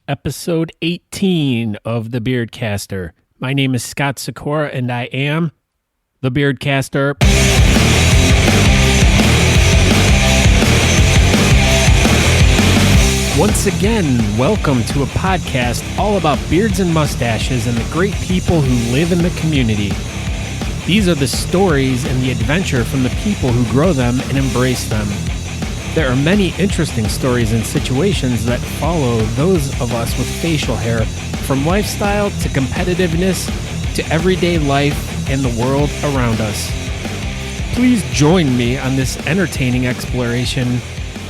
episode 18 of The Beardcaster. My name is Scott Sykora, and I am The Beardcaster. Once again, welcome to a podcast all about beards and mustaches and the great people who live in the community. These are the stories and the adventure from the people who grow them and embrace them. There are many interesting stories and situations that follow those of us with facial hair, from lifestyle to competitiveness to everyday life and the world around us. Please join me on this entertaining exploration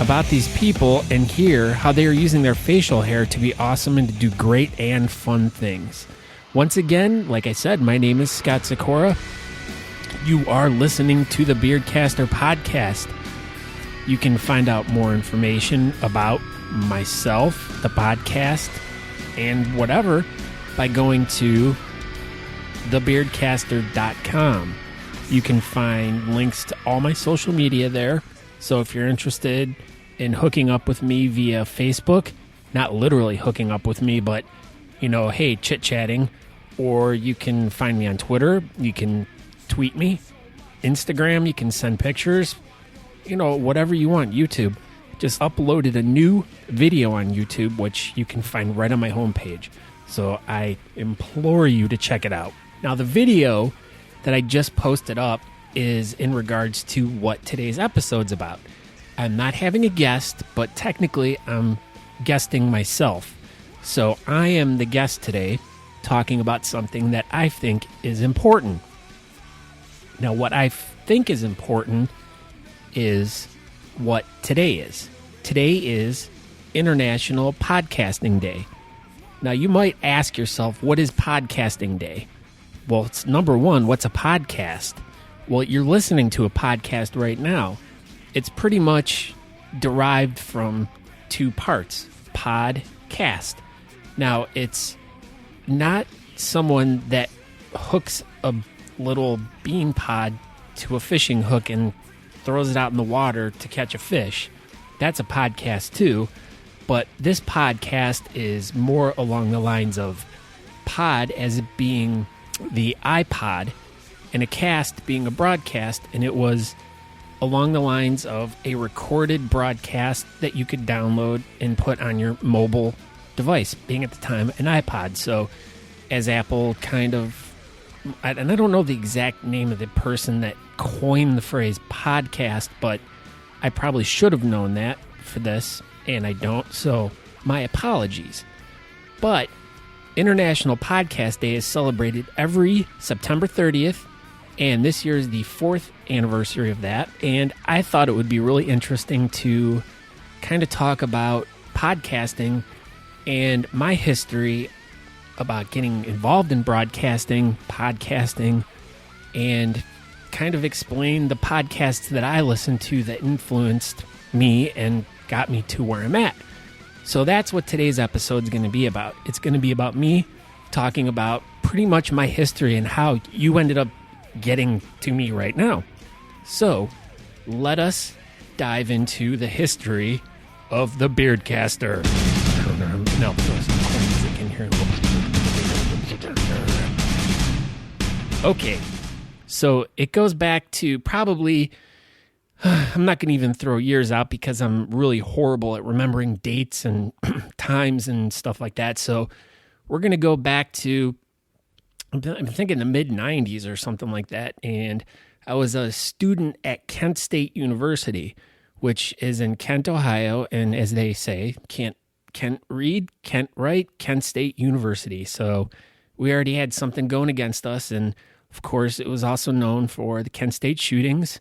about these people and hear how they are using their facial hair to be awesome and to do great and fun things. Once again, like I said, my name is Scott Sykora. You are listening to the Beardcaster Podcast. You can find out more information about myself, the podcast, and whatever by going to thebeardcaster.com. You can find links to all my social media there. So if you're interested in hooking up with me via Facebook, not literally hooking up with me, but, hey, chit-chatting, or you can find me on Twitter, you can tweet me, Instagram, you can send pictures, whatever you want. YouTube. Just uploaded a new video on YouTube, which you can find right on my homepage. So I implore you to check it out. Now, the video that I just posted up is in regards to what today's episode's about. I'm not having a guest, but technically I'm guesting myself. So I am the guest today, talking about something that I think is important. Now, what I think is important is what today is. Today is International Podcasting Day. Now, you might ask yourself, what is Podcasting Day? Well, it's number one, what's a podcast? Well, you're listening to a podcast right now. It's pretty much derived from two parts, podcast. Now, it's not someone that hooks a little bean pod to a fishing hook and throws it out in the water to catch a fish. That's a podcast too, but this podcast is more along the lines of pod as it being the iPod and a cast being a broadcast, and it was along the lines of a recorded broadcast that you could download and put on your mobile device, being at the time an iPod. So as Apple kind of, and I don't know the exact name of the person that coined the phrase podcast, but I probably should have known that for this, and I don't, so my apologies. But International Podcast Day is celebrated every September 30th, and this year is the 4th anniversary of that, and I thought it would be really interesting to kind of talk about podcasting and my history about getting involved in broadcasting, podcasting, and kind of explain the podcasts that I listened to that influenced me and got me to where I'm at. So that's what today's episode is going to be about. It's going to be about me talking about pretty much my history and how you ended up getting to me right now. So let us dive into the history of the Beardcaster. No, throw some cool music in here. Okay, so it goes back to probably, I'm not going to even throw years out because I'm really horrible at remembering dates and times and stuff like that. So we're going to go back to, I'm thinking the mid-90s or something like that. And I was a student at Kent State University, which is in Kent, Ohio. And as they say, Kent read, Kent write, Kent State University. So we already had something going against us. And of course, it was also known for the Kent State shootings.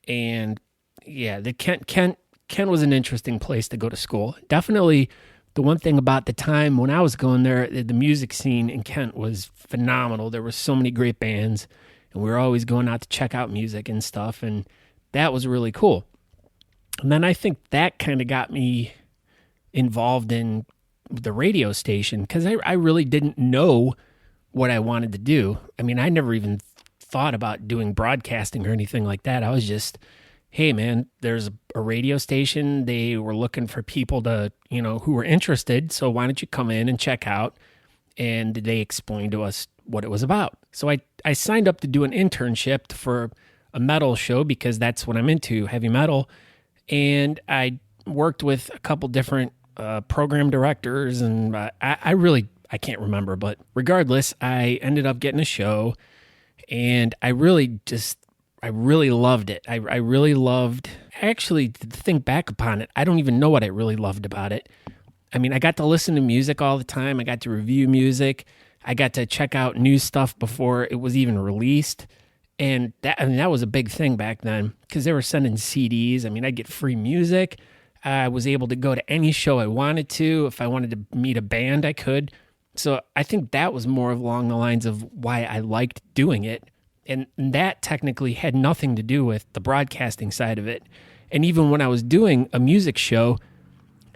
And yeah, the Kent was an interesting place to go to school. Definitely the one thing about the time when I was going there, the music scene in Kent was phenomenal. There were so many great bands, and we were always going out to check out music and stuff, and that was really cool. And then I think that kind of got me involved in the radio station because I really didn't know what I wanted to do. I mean, I never even thought about doing broadcasting or anything like that. I was just, hey man, there's a radio station. They were looking for people to, who were interested. So why don't you come in and check out? And they explained to us what it was about. So I signed up to do an internship for a metal show because that's what I'm into, heavy metal. And I worked with a couple different program directors, and I can't remember, but regardless, I ended up getting a show, and I really loved it. I really loved, actually, to think back upon it, I don't even know what I really loved about it. I mean, I got to listen to music all the time. I got to review music. I got to check out new stuff before it was even released. And that was a big thing back then because they were sending CDs. I mean, I'd get free music. I was able to go to any show I wanted to. If I wanted to meet a band, I could. So I think that was more along the lines of why I liked doing it. And that technically had nothing to do with the broadcasting side of it. And even when I was doing a music show,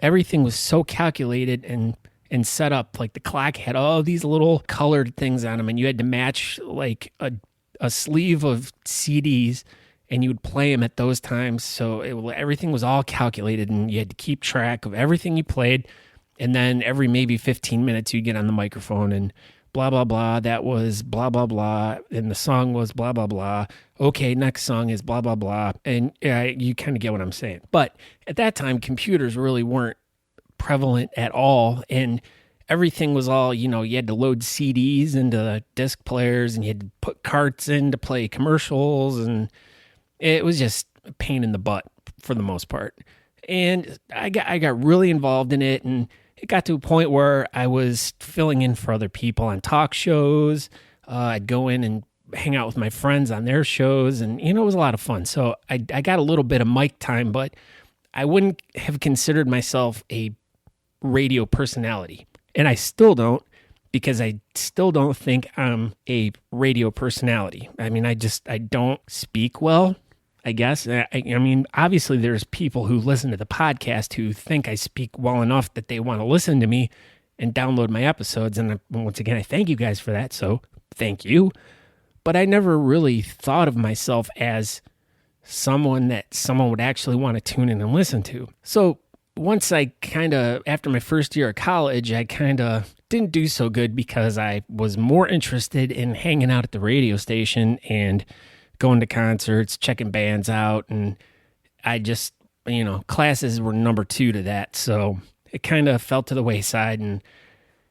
everything was so calculated and set up. Like the clock had all these little colored things on them, and you had to match like a sleeve of CDs, and you would play them at those times. So everything was all calculated, and you had to keep track of everything you played. And then every maybe 15 minutes, you'd get on the microphone and blah, blah, blah. That was blah, blah, blah. And the song was blah, blah, blah. Okay, next song is blah, blah, blah. And you kind of get what I'm saying. But at that time, computers really weren't prevalent at all. And everything was all, you had to load CDs into the disc players, and you had to put carts in to play commercials. And it was just a pain in the butt for the most part. And I got really involved in it, and it got to a point where I was filling in for other people on talk shows. I'd go in and hang out with my friends on their shows, and, it was a lot of fun. So I got a little bit of mic time, but I wouldn't have considered myself a radio personality. And I still don't, because I still don't think I'm a radio personality. I mean, I don't speak well, I guess. I mean, obviously there's people who listen to the podcast who think I speak well enough that they want to listen to me and download my episodes. And once again, I thank you guys for that. So thank you. But I never really thought of myself as someone that someone would actually want to tune in and listen to. So once after my first year of college, I didn't do so good because I was more interested in hanging out at the radio station and going to concerts, checking bands out, and I just, classes were number 2 to that, so it kind of fell to the wayside, and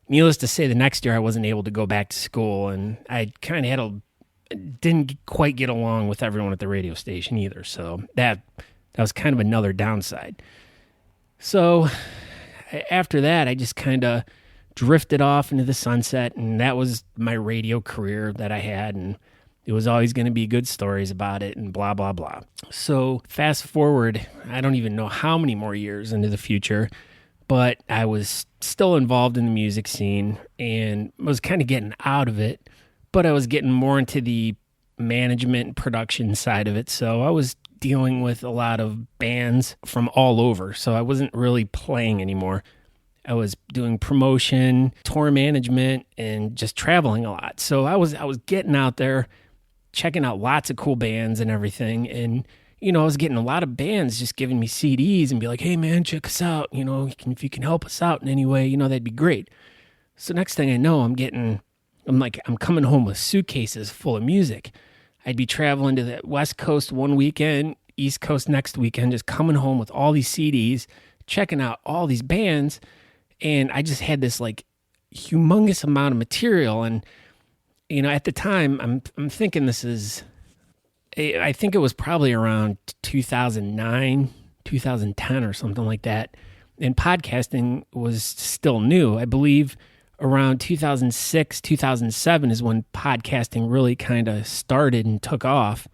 needless to say, the next year I wasn't able to go back to school, and I kind of didn't quite get along with everyone at the radio station either, so that was kind of another downside. So after that, I just kind of drifted off into the sunset, and that was my radio career that I had, and it was always going to be good stories about it and blah, blah, blah. So fast forward, I don't even know how many more years into the future, but I was still involved in the music scene and was kind of getting out of it, but I was getting more into the management and production side of it. So I was dealing with a lot of bands from all over. So I wasn't really playing anymore. I was doing promotion, tour management, and just traveling a lot. So I was getting out there, checking out lots of cool bands and everything. And, I was getting a lot of bands just giving me CDs and be like, hey man, check us out. If you can help us out in any way, that'd be great. So next thing I know, I'm coming home with suitcases full of music. I'd be traveling to the West Coast one weekend, East Coast next weekend, just coming home with all these CDs, checking out all these bands. And I just had this humongous amount of material. And, at the time, I'm thinking I think it was probably around 2009, 2010 or something like that. And podcasting was still new. I believe around 2006, 2007 is when podcasting really kind of started and took off.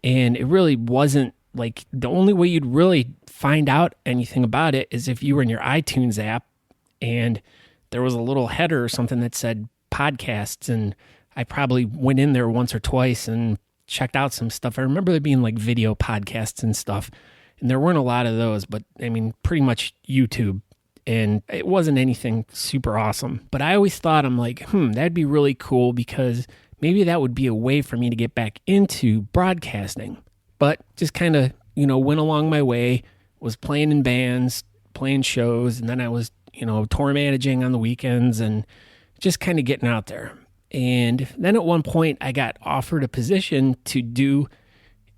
And it really wasn't the only way you'd really find out anything about it is if you were in your iTunes app and there was a little header or something that said podcasts, and I probably went in there once or twice and checked out some stuff. I remember there being video podcasts and stuff, and there weren't a lot of those, but I mean, pretty much YouTube, and it wasn't anything super awesome. But I always thought, I'm that'd be really cool because maybe that would be a way for me to get back into broadcasting. But just kind of went along my way, was playing in bands, playing shows, and then I was, tour managing on the weekends and just kind of getting out there. And then at one point, I got offered a position to do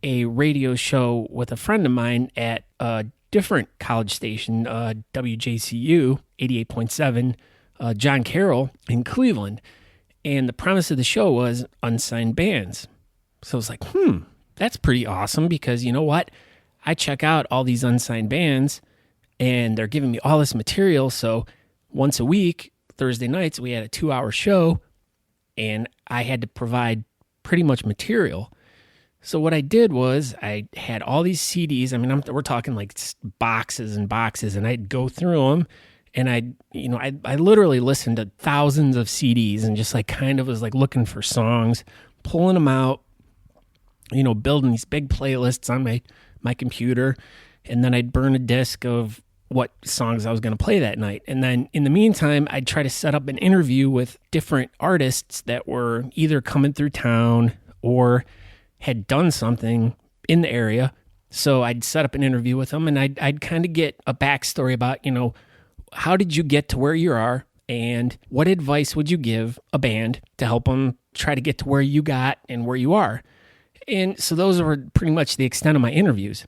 a radio show with a friend of mine at a different college station, WJCU 88.7, John Carroll in Cleveland. And the premise of the show was unsigned bands. So I was like, that's pretty awesome, because you know what? I check out all these unsigned bands and they're giving me all this material. So once a week, Thursday nights, we had a 2-hour show and I had to provide pretty much material. So what I did was I had all these CDs. I mean, we're talking like boxes and boxes, and I'd go through them, and I literally listened to thousands of CDs and just like kind of was like looking for songs, pulling them out, building these big playlists on my computer, and then I'd burn a disc of what songs I was going to play that night. And then in the meantime, I'd try to set up an interview with different artists that were either coming through town or had done something in the area. So I'd set up an interview with them, and I'd kind of get a backstory about, how did you get to where you are, and what advice would you give a band to help them try to get to where you got and where you are. And so those were pretty much the extent of my interviews.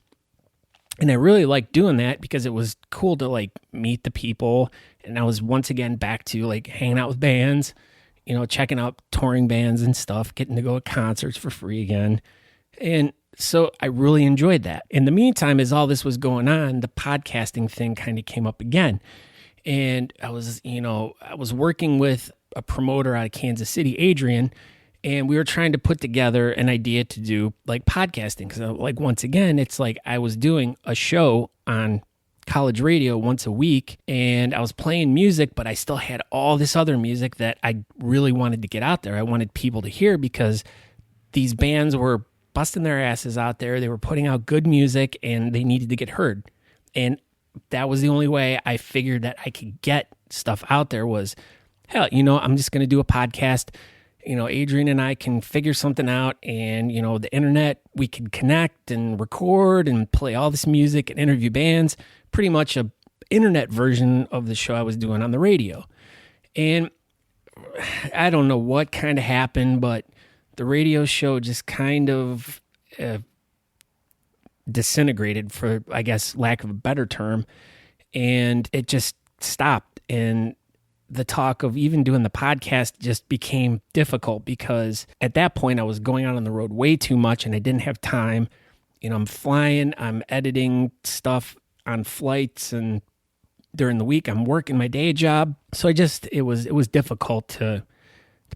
And I really liked doing that because it was cool to like meet the people. And I was once again back to like hanging out with bands, checking out touring bands and stuff, getting to go to concerts for free again. And so I really enjoyed that. In the meantime, as all this was going on, the podcasting thing kind of came up again. And I was working with a promoter out of Kansas City, Adrian, and we were trying to put together an idea to do like podcasting. Because like, once again, it's like I was doing a show on college radio once a week, and I was playing music, but I still had all this other music that I really wanted to get out there. I wanted people to hear, because these bands were busting their asses out there. They were putting out good music and they needed to get heard. And that was the only way I figured that I could get stuff out there was, hell, I'm just going to do a podcast. Adrian and I can figure something out, and, the internet, we can connect and record and play all this music and interview bands, pretty much a internet version of the show I was doing on the radio. And I don't know what kind of happened, but the radio show just kind of disintegrated, for, I guess, lack of a better term, and it just stopped. And the talk of even doing the podcast just became difficult, because at that point I was going out on the road way too much and I didn't have time. I'm flying, I'm editing stuff on flights, and during the week I'm working my day job. So it was difficult to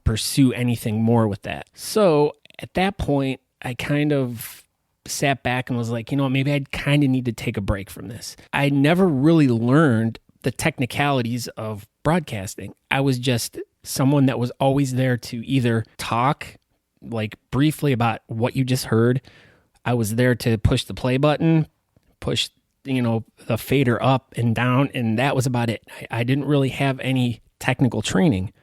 pursue anything more with that. So at that point I kind of sat back and was like, maybe I kind of need to take a break from this. I never really learned the technicalities of broadcasting. I was just someone that was always there to either talk like briefly about what you just heard. I was there to push the play button, push, the fader up and down, and that was about it. I didn't really have any technical training.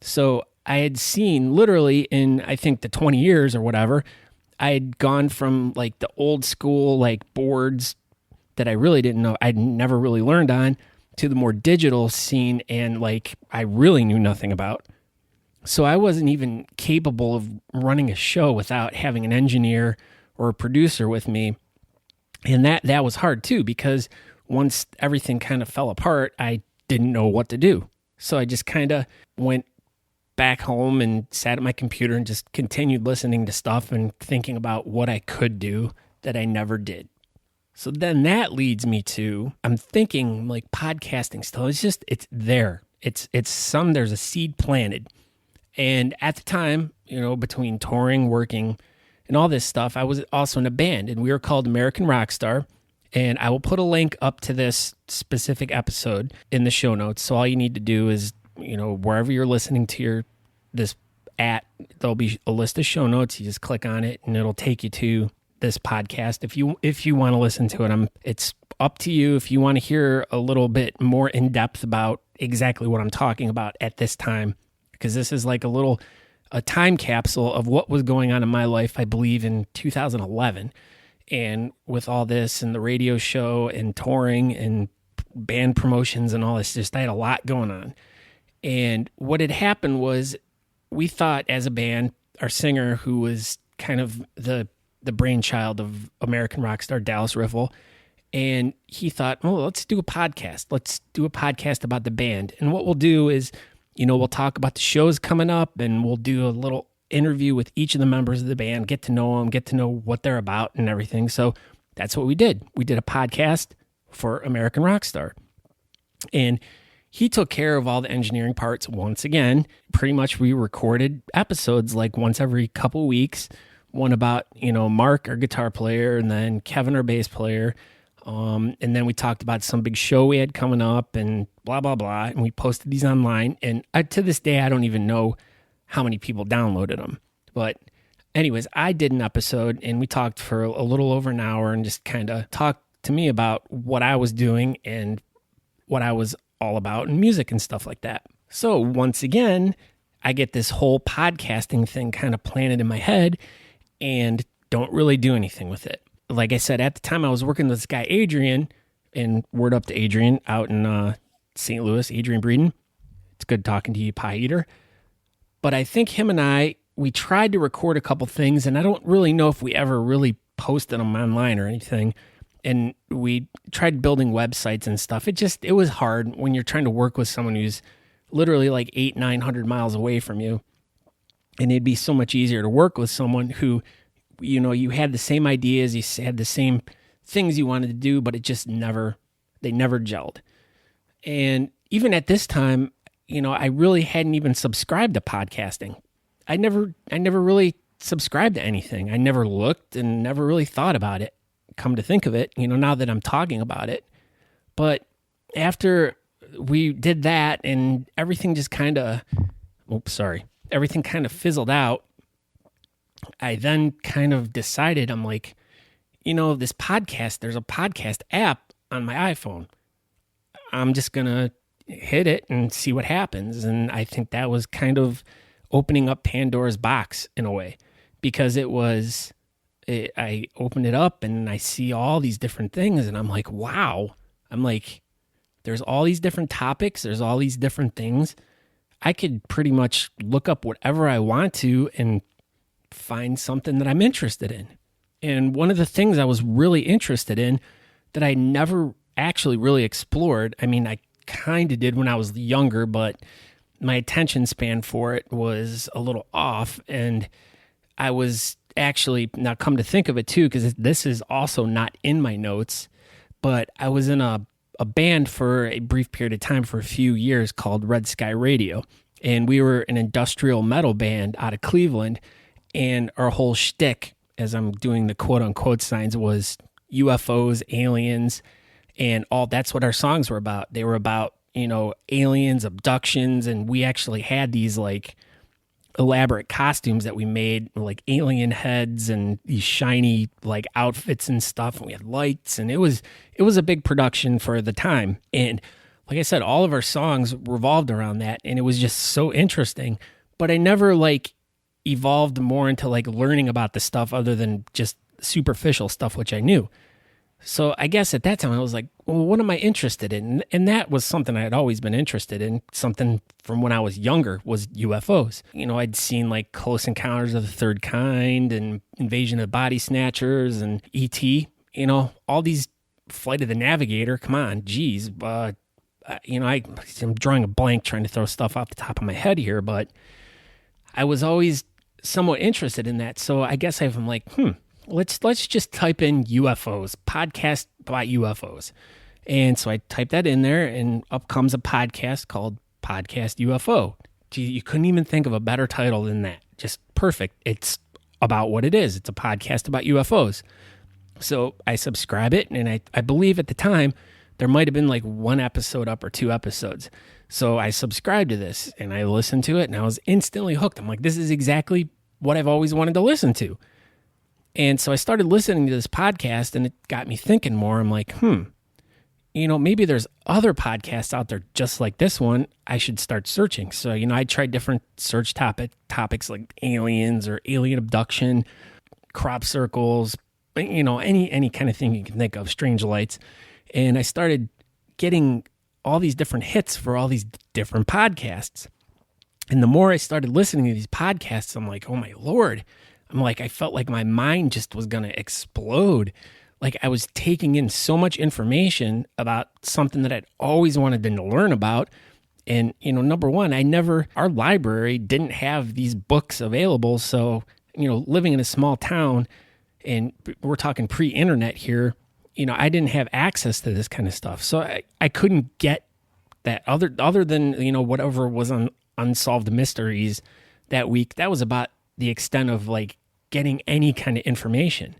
So I had seen literally in, I think, the 20 years or whatever, I had gone from like the old school, like boards that I really didn't know, I'd never really learned on, to the more digital scene, and like I really knew nothing about. So I wasn't even capable of running a show without having an engineer or a producer with me. And that was hard too, because once everything kind of fell apart, I didn't know what to do. So I just kind of went back home and sat at my computer and just continued listening to stuff and thinking about what I could do that I never did. So then that leads me to, I'm thinking like podcasting still, it's there. There's a seed planted. And at the time, between touring, working, and all this stuff, I was also in a band, and we were called American Rockstar. And I will put a link up to this specific episode in the show notes. So all you need to do is, wherever you're listening to there'll be a list of show notes. You just click on it and it'll take you to this podcast. If you want to listen to it, it's up to you. If you want to hear a little bit more in depth about exactly what I'm talking about at this time, because this is like a time capsule of what was going on in my life, I believe in 2011. And with all this and the radio show and touring and band promotions and all this, just I had a lot going on. And what had happened was we thought as a band, our singer, who was kind of the brainchild of American Rockstar, Dallas Riffle, and he thought, oh, let's do a podcast. Let's do a podcast about the band. And what we'll do is, we'll talk about the shows coming up, and we'll do a little interview with each of the members of the band, get to know them, get to know what they're about and everything. So that's what we did. We did a podcast for American Rockstar. And he took care of all the engineering parts once again. Pretty much we recorded episodes like once every couple weeks. One about, Mark, our guitar player, and then Kevin, our bass player. And then we talked about some big show we had coming up and blah, blah, blah. And we posted these online. And to this day, I don't even know how many people downloaded them. But anyways, I did an episode and we talked for a little over an hour and just kind of talked to me about what I was doing and what I was all about and music and stuff like that. So once again, I get this whole podcasting thing kind of planted in my head and don't really do anything with it. Like I said, at the time I was working with this guy, Adrian, and word up to Adrian out in St. Louis, Adrian Breeden. It's good talking to you, pie eater. But I think him and we tried to record a couple things, and I don't really know if we ever really posted them online or anything. And we tried building websites and stuff. It was hard when you're trying to work with someone who's literally like 800-900 miles away from you. And it'd be so much easier to work with someone who, you had the same ideas, you had the same things you wanted to do, but they never gelled. And even at this time, I really hadn't even subscribed to podcasting. I never really subscribed to anything. I never looked and never really thought about it. Come to think of it, now that I'm talking about it. But after we did that and everything just everything kind of fizzled out, I then kind of decided, I'm like, this podcast, there's a podcast app on my iPhone. I'm just going to hit it and see what happens. And I think that was kind of opening up Pandora's box in a way, because I open it up and I see all these different things and I'm like, wow. I'm like, there's all these different topics. There's all these different things. I could pretty much look up whatever I want to and find something that I'm interested in. And one of the things I was really interested in that I never actually really explored, I kind of did when I was younger, but my attention span for it was a little off. And I was actually, now come to think of it too, because this is also not in my notes, but I was in a band for a brief period of time for a few years called Red Sky Radio. And we were an industrial metal band out of Cleveland. And our whole shtick, as I'm doing the quote unquote signs, was UFOs, aliens, and all. That's what our songs were about. They were about, aliens, abductions. And we actually had these like elaborate costumes that we made, like alien heads and these shiny like outfits and stuff. And we had lights, and it was a big production for the time. And like I said, all of our songs revolved around that, and it was just so interesting. But I never like evolved more into like learning about the stuff other than just superficial stuff, which I knew. So I guess at that time I was like, well, what am I interested in? And that was something I had always been interested in. Something from when I was younger was UFOs. I'd seen like Close Encounters of the Third Kind and Invasion of the Body Snatchers and E.T., all these Flight of the Navigator. Come on, geez. I'm drawing a blank trying to throw stuff off the top of my head here, but I was always somewhat interested in that. So I guess I'm like, let's just type in UFOs, podcast about UFOs. And so I typed that in there, and up comes a podcast called Podcast UFO. Gee, you couldn't even think of a better title than that. Just perfect. It's about what it is. It's a podcast about UFOs. So I subscribe it, and I believe at the time there might have been like one episode up or two episodes. So I subscribed to this, and I listened to it, and I was instantly hooked. I'm like, this is exactly what I've always wanted to listen to. And so I started listening to this podcast, and it got me thinking more. I'm like, maybe there's other podcasts out there just like this one. I should start searching. So, I tried different search topics like aliens or alien abduction, crop circles, any kind of thing you can think of, strange lights. And I started getting all these different hits for all these different podcasts. And the more I started listening to these podcasts, I'm like, oh my Lord. I felt like my mind just was going to explode. Like I was taking in so much information about something that I'd always wanted to learn about. And, number one, our library didn't have these books available. So, living in a small town, and we're talking pre-internet here, I didn't have access to this kind of stuff. So I couldn't get that other than, whatever was on Unsolved Mysteries that week. That was about the extent of like getting any kind of information.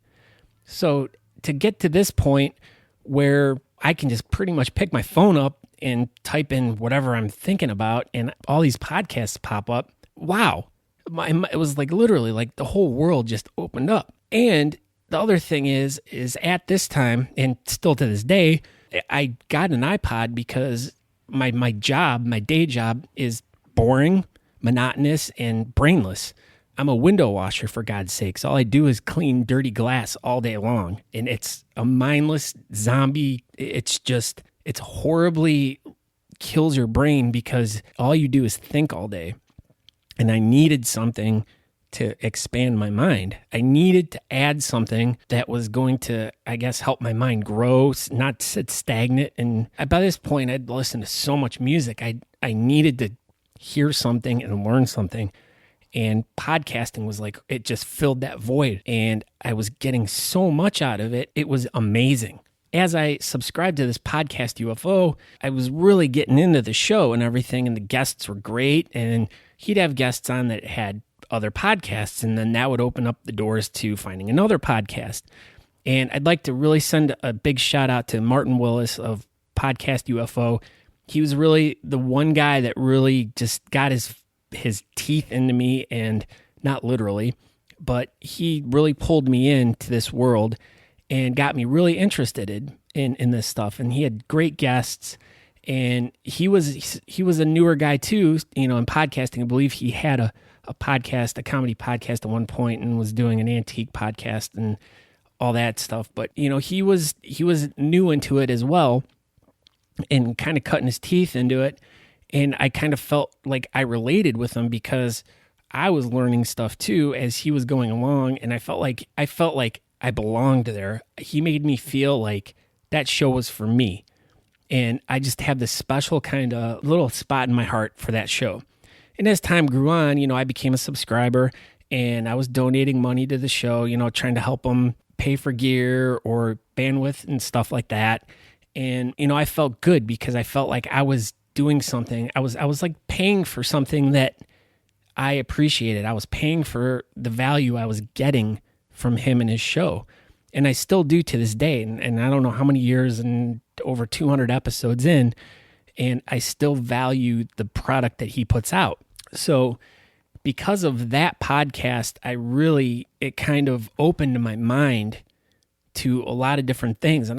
So to get to this point where I can just pretty much pick my phone up and type in whatever I'm thinking about, and all these podcasts pop up. Wow. It was like literally like the whole world just opened up. And the other thing is at this time, and still to this day, I got an iPod because my day job is boring, monotonous, and brainless. I'm a window washer, for God's sakes. All I do is clean dirty glass all day long. And it's a mindless zombie. It's horribly kills your brain because all you do is think all day. And I needed something to expand my mind. I needed to add something that was going to, I guess, help my mind grow, not sit stagnant. And by this point, I'd listened to so much music. I needed to hear something and learn something. And podcasting was like, it just filled that void. And I was getting so much out of it. It was amazing. As I subscribed to this podcast UFO, I was really getting into the show and everything. And the guests were great. And he'd have guests on that had other podcasts. And then that would open up the doors to finding another podcast. And I'd like to really send a big shout out to Martin Willis of Podcast UFO. He was really the one guy that really just got his teeth into me, and not literally, but he really pulled me into this world and got me really interested in this stuff. And he had great guests, and he was a newer guy too, in podcasting. I believe he had a podcast, a comedy podcast at one point, and was doing an antique podcast and all that stuff. But he was new into it as well, and kind of cutting his teeth into it. And I kind of felt like I related with him because I was learning stuff too as he was going along, and I felt like I belonged there. He made me feel like that show was for me, and I just have this special kind of little spot in my heart for that show. And as time grew on, I became a subscriber, and I was donating money to the show, trying to help them pay for gear or bandwidth and stuff like that. And I felt good because I felt like I was doing something. I was like paying for something that I appreciated. I was paying for the value I was getting from him and his show. And I still do to this day. And I don't know how many years and over 200 episodes in, and I still value the product that he puts out. So because of that podcast, it kind of opened my mind to a lot of different things.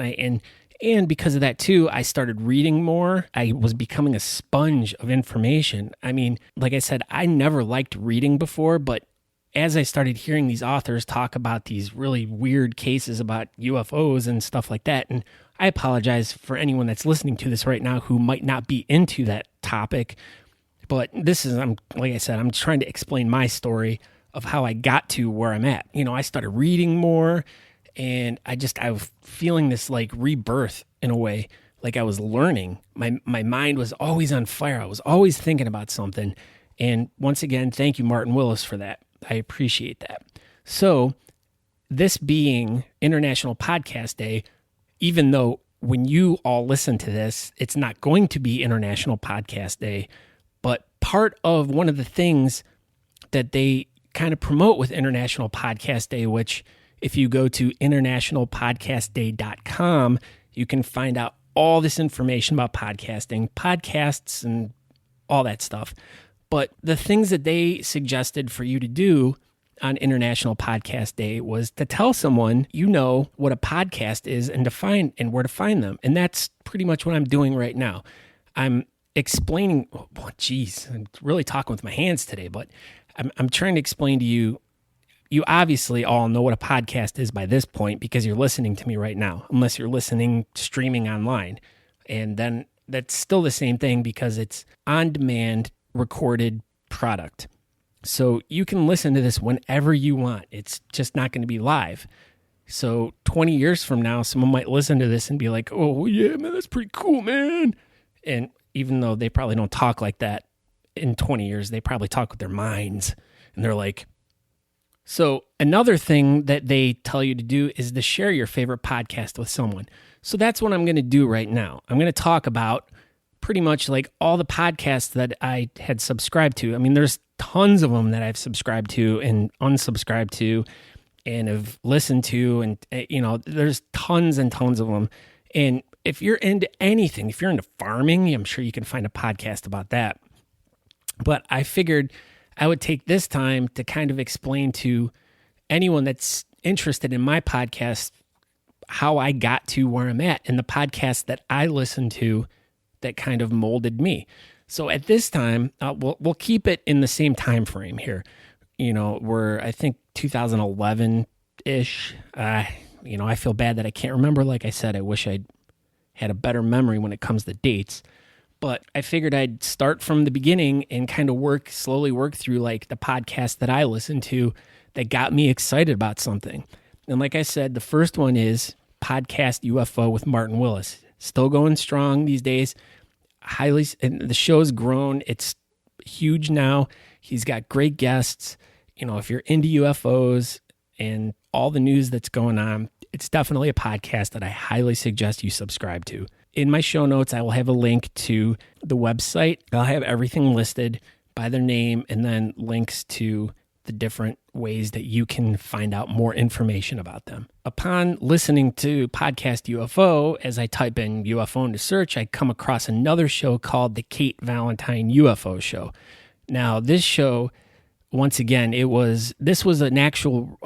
And because of that too, I started reading more. I was becoming a sponge of information. I mean, like I said, I never liked reading before, but as I started hearing these authors talk about these really weird cases about UFOs and stuff like that, and I apologize for anyone that's listening to this right now who might not be into that topic, but like I said, I'm trying to explain my story of how I got to where I'm at. I started reading more, and I was feeling this like rebirth in a way, like I was learning. My mind was always on fire. I was always thinking about something. And once again, thank you, Martin Willis, for that. I appreciate that. So this being International Podcast Day, even though when you all listen to this, it's not going to be International Podcast Day, but part of one of the things that they kind of promote with International Podcast Day, which if you go to internationalpodcastday.com, you can find out all this information about podcasting, podcasts, and all that stuff. But the things that they suggested for you to do on International Podcast Day was to tell someone what a podcast is and where to find them. And that's pretty much what I'm doing right now. I'm explaining, I'm really talking with my hands today, but I'm trying to explain to you you obviously all know what a podcast is by this point because you're listening to me right now, unless you're listening streaming online. And then that's still the same thing because it's on-demand recorded product. So you can listen to this whenever you want. It's just not going to be live. So 20 years from now, someone might listen to this and be like, oh, yeah, man, that's pretty cool, man. And even though they probably don't talk like that in 20 years, they probably talk with their minds. And they're like, so another thing that they tell you to do is to share your favorite podcast with someone. So that's what I'm going to do right now. I'm going to talk about pretty much like all the podcasts that I had subscribed to. I mean, there's tons of them that I've subscribed to and unsubscribed to and have listened to. And, there's tons and tons of them. And if you're into anything, if you're into farming, I'm sure you can find a podcast about that. But I figured I would take this time to kind of explain to anyone that's interested in my podcast how I got to where I'm at and the podcast that I listened to that kind of molded me. So at this time, we'll keep it in the same time frame here. We're, I think, 2011-ish. I feel bad that I can't remember. Like I said, I wish I had a better memory when it comes to dates. But I figured I'd start from the beginning and kind of slowly work through like the podcast that I listened to that got me excited about something. And like I said, the first one is Podcast UFO with Martin Willis. Still going strong these days. And the show's grown. It's huge now. He's got great guests. If you're into UFOs and all the news that's going on, it's definitely a podcast that I highly suggest you subscribe to. In my show notes, I will have a link to the website. I'll have everything listed by their name and then links to the different ways that you can find out more information about them. Upon listening to Podcast UFO, as I type in UFO into search, I come across another show called The Kate Valentine UFO Show. Now, this show, once again, this was an actual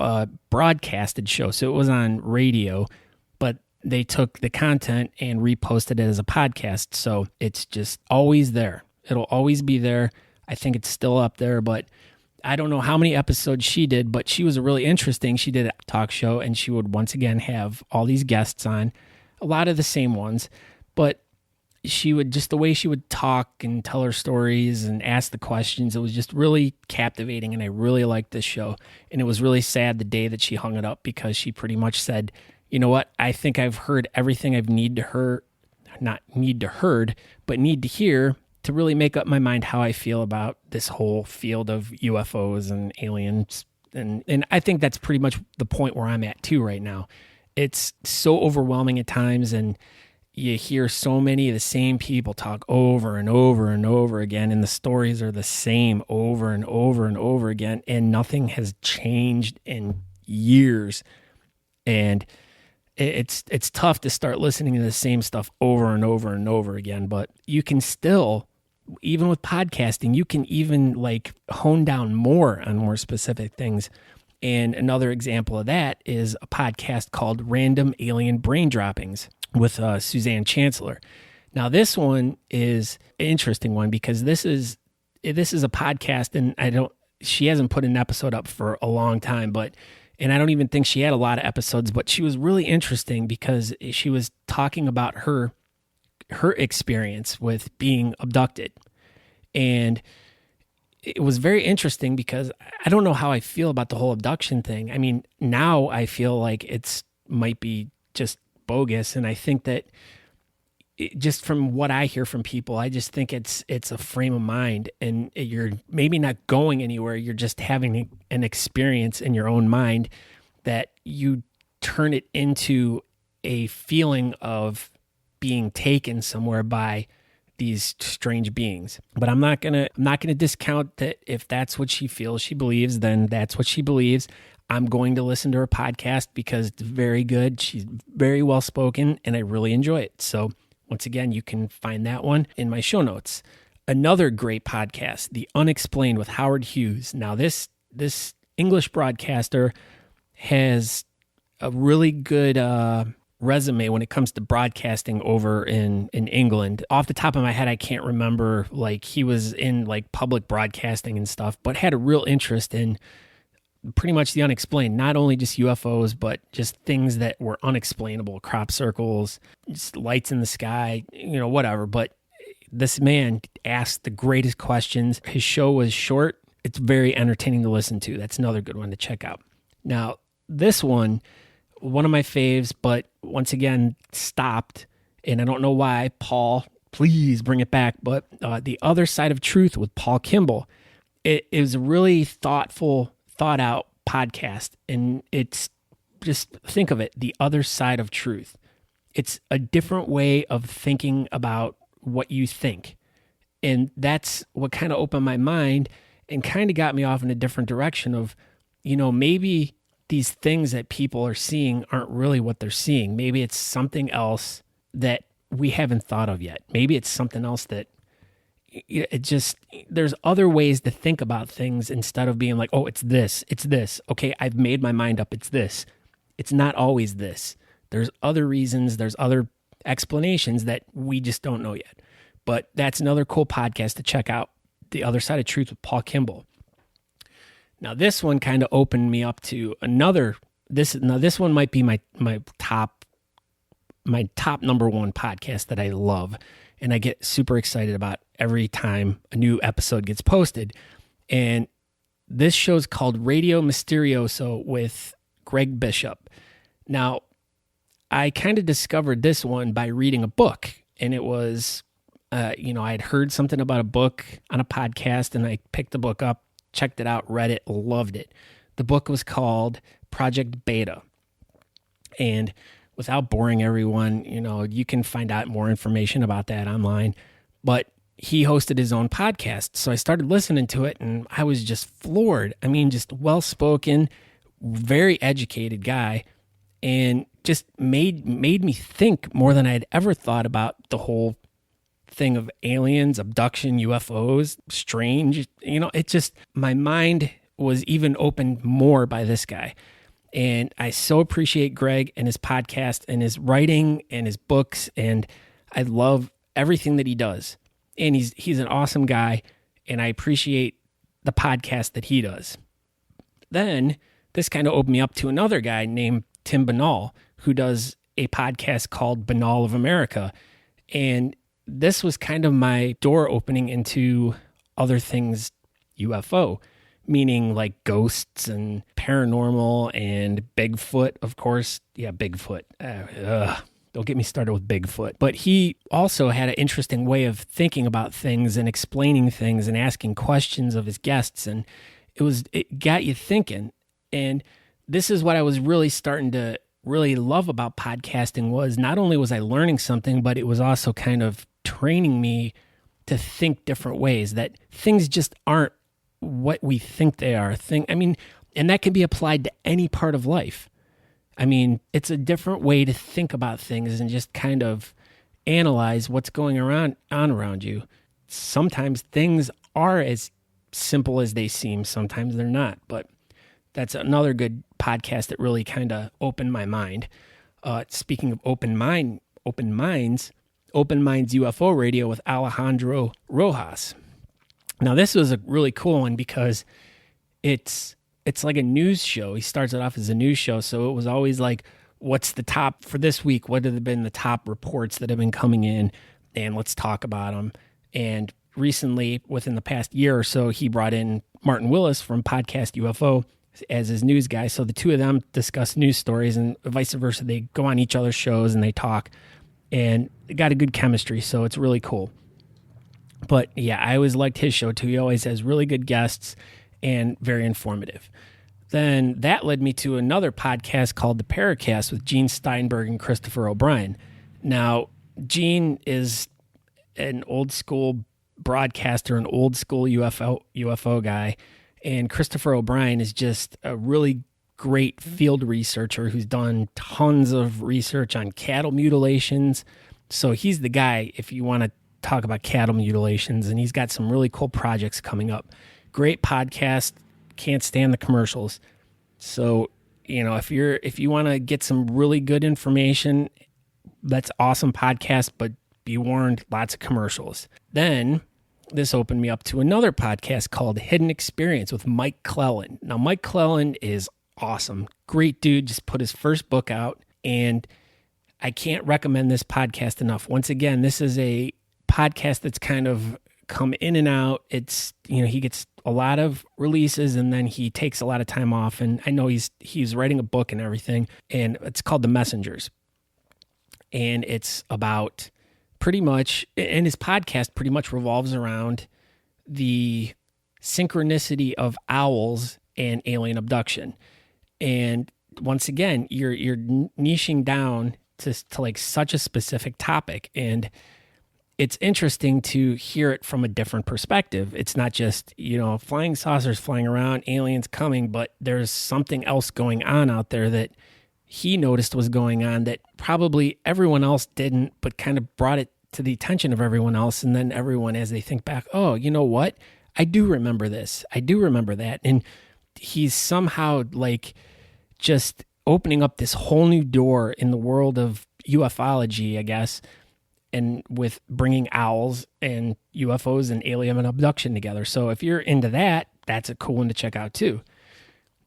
broadcasted show, so it was on radio, but they took the content and reposted it as a podcast, so it's just always there. It'll always be there. I think it's still up there, but I don't know how many episodes she did, but she was really interesting. She did a talk show, and she would once again have all these guests on, a lot of the same ones, but the way she would talk and tell her stories and ask the questions, it was just really captivating, and I really liked this show. And it was really sad the day that she hung it up because she pretty much said, you know what, I think I've heard everything I've need to hear to really make up my mind how I feel about this whole field of UFOs and aliens. And I think that's pretty much the point where I'm at too right now. It's so overwhelming at times, and you hear so many of the same people talk over and over and over again, and the stories are the same over and over and over again, and nothing has changed in years. And it's tough to start listening to the same stuff over and over and over again, but you can still, even with podcasting, you can even like hone down more on more specific things. And another example of that is a podcast called Random Alien Brain Droppings with Suzanne Chancellor. Now, this one is an interesting one because this is a podcast, and she hasn't put an episode up for a long time, and I don't even think she had a lot of episodes, but she was really interesting because she was talking about her experience with being abducted. And it was very interesting because I don't know how I feel about the whole abduction thing. I mean, now I feel like might be just bogus, and I think that just from what I hear from people, I just think it's a frame of mind, and you're maybe not going anywhere. You're just having an experience in your own mind that you turn it into a feeling of being taken somewhere by these strange beings. But I'm not gonna discount that. If that's what she feels she believes, then that's what she believes. I'm going to listen to her podcast because it's very good. She's very well spoken, and I really enjoy it. So once again, you can find that one in my show notes. Another great podcast, The Unexplained with Howard Hughes. Now, this English broadcaster has a really good resume when it comes to broadcasting over in England. Off the top of my head, I can't remember, like he was in like public broadcasting and stuff, but had a real interest in pretty much the unexplained, not only just UFOs, but just things that were unexplainable, crop circles, just lights in the sky, whatever. But this man asked the greatest questions. His show was short. It's very entertaining to listen to. That's another good one to check out. Now, this one of my faves, but once again, stopped. And I don't know why. Paul, please bring it back. But The Other Side of Truth with Paul Kimball. It was a really thoughtful, thought out podcast. And it's just, think of it, the other side of truth. It's a different way of thinking about what you think. And that's what kind of opened my mind and kind of got me off in a different direction of, maybe these things that people are seeing aren't really what they're seeing. Maybe it's something else that we haven't thought of yet. Maybe it's something else that there's other ways to think about things instead of being like, oh, it's this. Okay, I've made my mind up. It's this. It's not always this. There's other reasons. There's other explanations that we just don't know yet. But that's another cool podcast to check out. The Other Side of Truth with Paul Kimball. Now, this one kind of opened me up to another. This one might be my top number one podcast that I love, and I get super excited about every time a new episode gets posted. And this show's called Radio Mysterioso with Greg Bishop. Now, I kind of discovered this one by reading a book, and it was, I had heard something about a book on a podcast, and I picked the book up, checked it out, read it, loved it. The book was called Project Beta. And without boring everyone, you can find out more information about that online. But he hosted his own podcast. So I started listening to it, and I was just floored. I mean, just well-spoken, very educated guy, and just made me think more than I had ever thought about the whole thing of aliens, abduction, UFOs, strange. It just, my mind was even opened more by this guy. And I so appreciate Greg and his podcast and his writing and his books. And I love everything that he does. And he's an awesome guy. And I appreciate the podcast that he does. Then this kind of opened me up to another guy named Tim Banal, who does a podcast called Banal of America. And this was kind of my door opening into other things UFO, meaning like ghosts and paranormal and Bigfoot, of course. Yeah, Bigfoot. Don't get me started with Bigfoot. But he also had an interesting way of thinking about things and explaining things and asking questions of his guests. And it got you thinking. And this is what I was really starting to really love about podcasting was not only was I learning something, but it was also kind of training me to think different ways, that things just aren't what we think they are. And that can be applied to any part of life. I mean, it's a different way to think about things and just kind of analyze what's going on around you. Sometimes things are as simple as they seem. Sometimes they're not, but that's another good podcast that really kind of opened my mind. Speaking of open minds, Open Minds UFO Radio with Alejandro Rojas. Now, this was a really cool one because it's like a news show. He starts it off as a news show, so it was always like, what's the top for this week? What have been the top reports that have been coming in? And let's talk about them. And recently, within the past year or so, he brought in Martin Willis from Podcast UFO as his news guy. So the two of them discuss news stories and vice versa. They go on each other's shows and they talk. And it got a good chemistry, so it's really cool. But yeah, I always liked his show too. He always has really good guests and very informative. Then that led me to another podcast called The Paracast with Gene Steinberg and Christopher O'Brien. Now, Gene is an old school broadcaster, an old school UFO guy, and Christopher O'Brien is just a really great field researcher who's done tons of research on cattle mutilations. So he's the guy if you want to talk about cattle mutilations, and he's got some really cool projects coming up. Great podcast. Can't stand the commercials. So, if you want to get some really good information, that's awesome podcast, but be warned, lots of commercials. Then this opened me up to another podcast called Hidden Experience with Mike Clellan. Now, Mike Clellan is awesome. Great dude, just put his first book out, and I can't recommend this podcast enough. Once again, this is a podcast that's kind of come in and out. It's, he gets a lot of releases and then he takes a lot of time off. And I know he's writing a book and everything, and it's called The Messengers. And it's about pretty much, and his podcast pretty much revolves around the synchronicity of owls and alien abduction. And once again, you're niching down to like such a specific topic, and it's interesting to hear it from a different perspective. It's not just, flying saucers flying around, aliens coming, but there's something else going on out there that he noticed was going on that probably everyone else didn't, but kind of brought it to the attention of everyone else. And then everyone, as they think back, oh, you know what? I do remember this. I do remember that. And he's somehow like just opening up this whole new door in the world of ufology, I guess, and with bringing owls and UFOs and alien abduction together. So if you're into that, that's a cool one to check out too.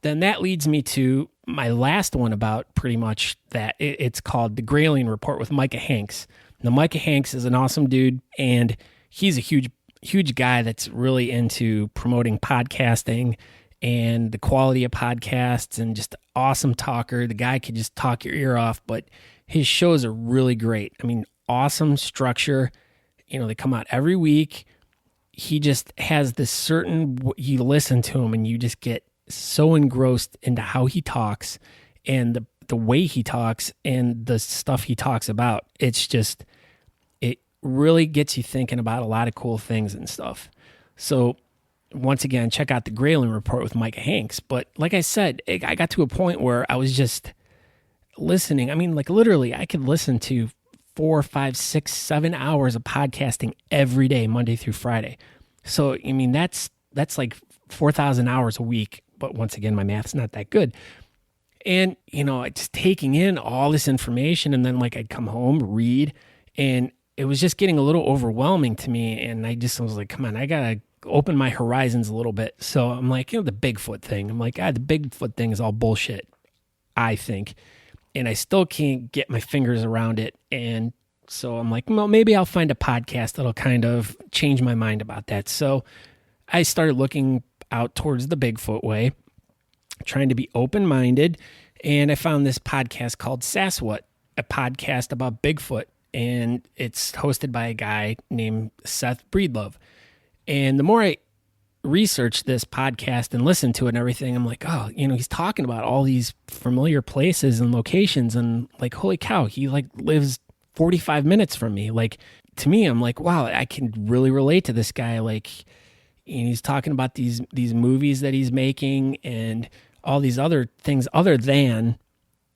Then that leads me to my last one about pretty much that. It's called The Grayling Report with Micah Hanks. Now, Micah Hanks is an awesome dude, and he's a huge guy that's really into promoting podcasting and the quality of podcasts, and just awesome talker. The guy could just talk your ear off, but his shows are really great. I mean, awesome structure. They come out every week. He just has this certain, you listen to him and you just get so engrossed into how he talks and the way he talks and the stuff he talks about. It's just, it really gets you thinking about a lot of cool things and stuff. So once again, check out The Grayling Report with Micah Hanks. But like I said, I got to a point where I was just listening. I mean, like literally I could listen to 4, 5, 6, 7 hours of podcasting every day, Monday through Friday. So, I mean, that's like 4,000 hours a week. But once again, my math's not that good. And, just taking in all this information, and then like I'd come home, read, and it was just getting a little overwhelming to me. And I was like, come on, I got to open my horizons a little bit. So I'm like, the Bigfoot thing. I'm like, the Bigfoot thing is all bullshit, I think. And I still can't get my fingers around it. And so I'm like, well, maybe I'll find a podcast that'll kind of change my mind about that. So I started looking out towards the Bigfoot way, trying to be open-minded. And I found this podcast called Sasquatch, a podcast about Bigfoot. And it's hosted by a guy named Seth Breedlove. And the more I researched this podcast and listened to it and everything, I'm like, oh, he's talking about all these familiar places and locations, and like, holy cow, he like lives 45 minutes from me. Like, to me, I'm like, wow, I can really relate to this guy. Like, and he's talking about these movies that he's making and all these other things other than